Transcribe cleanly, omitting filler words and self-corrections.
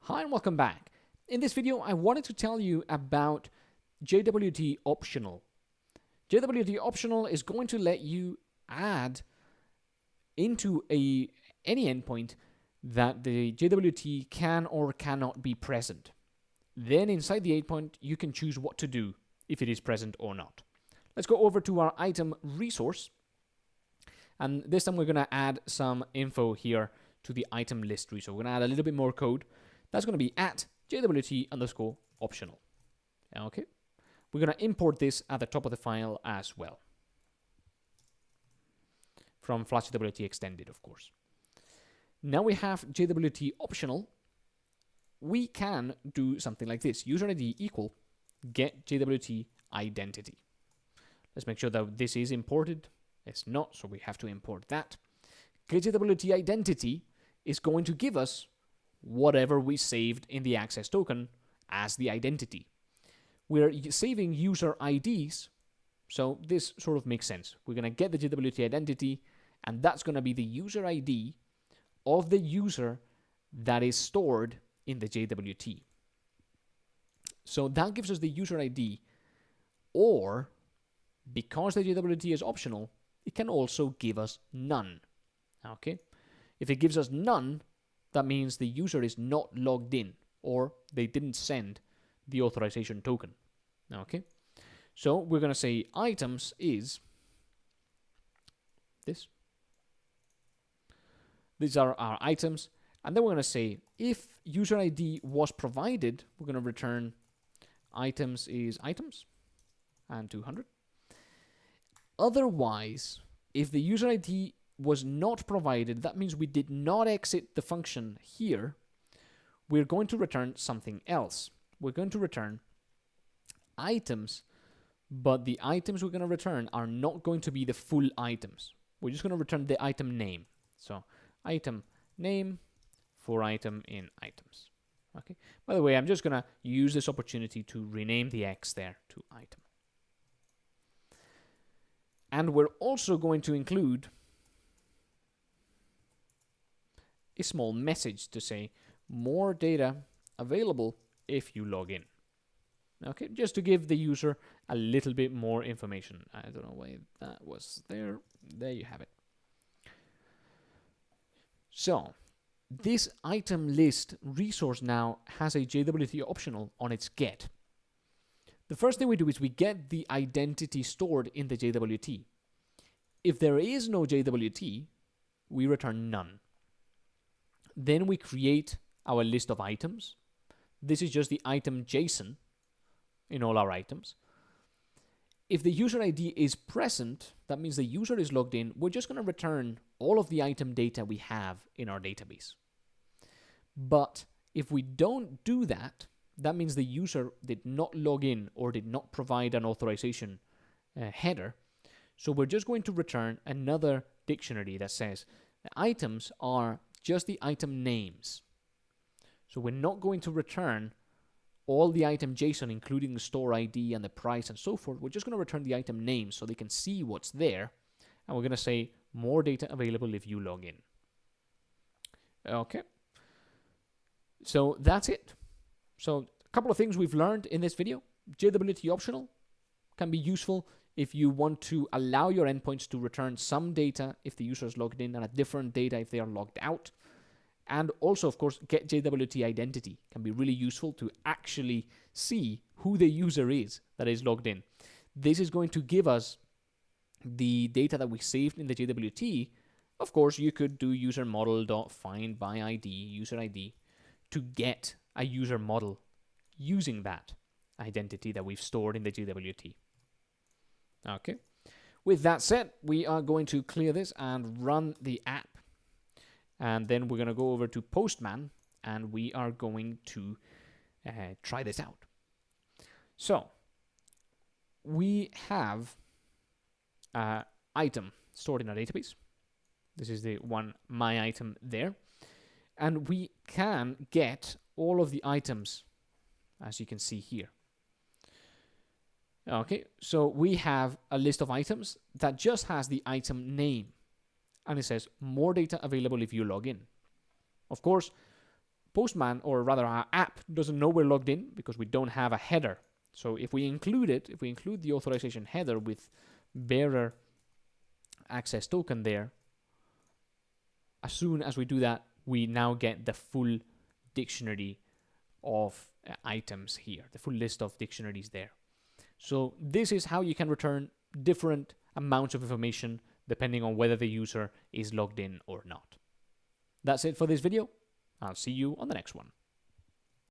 Hi and welcome back. In this video, I wanted to tell you about JWT optional. JWT optional is going to let you add into any endpoint that the JWT can or cannot be present. Then inside the endpoint, you can choose what to do if it is present or not. Let's go over to our item resource. And this time we're going to add some info here to the item list resource. We're going to add a little bit more code. That's going to be at JWT_optional. Okay. We're going to import this at the top of the file as well. From Flask-JWT-Extended, of course. Now we have JWT optional. We can do something like this. User ID equal get JWT identity. Let's make sure that this is imported. It's not, so we have to import that. Get JWT identity is going to give us whatever we saved in the access token as the identity. We're saving user IDs, so this sort of makes sense. We're going to get the JWT identity, and that's going to be the user ID of the user that is stored in the JWT. So that gives us the user ID, or because the JWT is optional, it can also give us none. Okay? If it gives us none, that means the user is not logged in, or they didn't send the authorization token. Okay? So we're going to say items is this. These are our items. And then we're going to say if user ID was provided, we're going to return items is items and 200. Otherwise, if the user ID was not provided, that means we did not exit the function here. We're going to return something else. We're going to return items, but the items we're going to return are not going to be the full items. We're just going to return the item name. So item name for item in items. Okay. By the way, I'm just going to use this opportunity to rename the X there to item. And we're also going to include a small message to say more data available if you log in. Okay, just to give the user a little bit more information. I don't know why that was there. There you have it. So this item list resource now has a JWT optional on its get. The first thing we do is we get the identity stored in the JWT. If there is no JWT, we return none. Then we create our list of items. This is just the item JSON in all our items. If the user ID is present, that means the user is logged in, we're just going to return all of the item data we have in our database. But if we don't do that, that means the user did not log in or did not provide an authorization header. So we're just going to return another dictionary that says the items are just the item names. So we're not going to return all the item JSON, including the store ID and the price and so forth. We're just going to return the item names so they can see what's there. And we're going to say more data available if you log in. Okay. So that's it. So a couple of things we've learned in this video. JWT optional can be useful if you want to allow your endpoints to return some data if the user is logged in and a different data if they are logged out. And also, of course, get JWT identity can be really useful to actually see who the user is that is logged in. This is going to give us the data that we saved in the JWT. Of course, you could do user model.find by ID, user ID, to get a user model using that identity that we've stored in the JWT. Okay. With that said, we are going to clear this and run the app. And then we're going to go over to Postman and we are going to try this out. So we have an item stored in our database. This is the one, my item there. And we can get all of the items, as you can see here. Okay, so we have a list of items that just has the item name. And it says more data available if you log in. Of course, Postman, or rather our app, doesn't know we're logged in because we don't have a header. So if we include it, if we include the authorization header with bearer access token there, as soon as we do that, we now get the full dictionary of items here, the full list of dictionaries there. So this is how you can return different amounts of information depending on whether the user is logged in or not. That's it for this video. I'll see you on the next one.